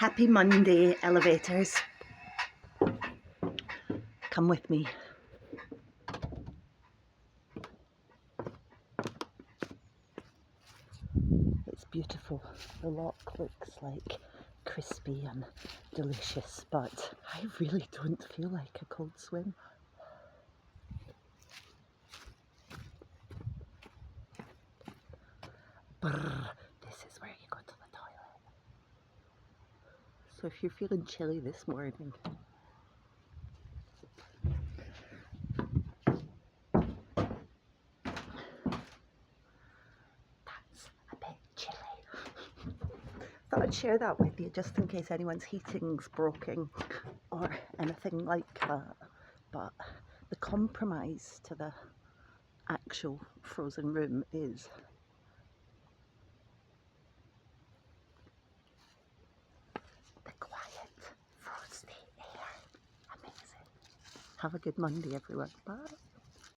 Happy Monday, elevators. Come with me. It's beautiful. The lock looks like crispy and delicious, but I really don't feel like a cold swim. Brr, this is where you go to the toilet. So if you're feeling chilly this morning, that's a bit chilly. Thought I'd share that with you just in case anyone's heating's broken or anything like that. But the compromise to the actual frozen room is the quiet, frosty air. Amazing. Have a good Monday, everyone. Bye.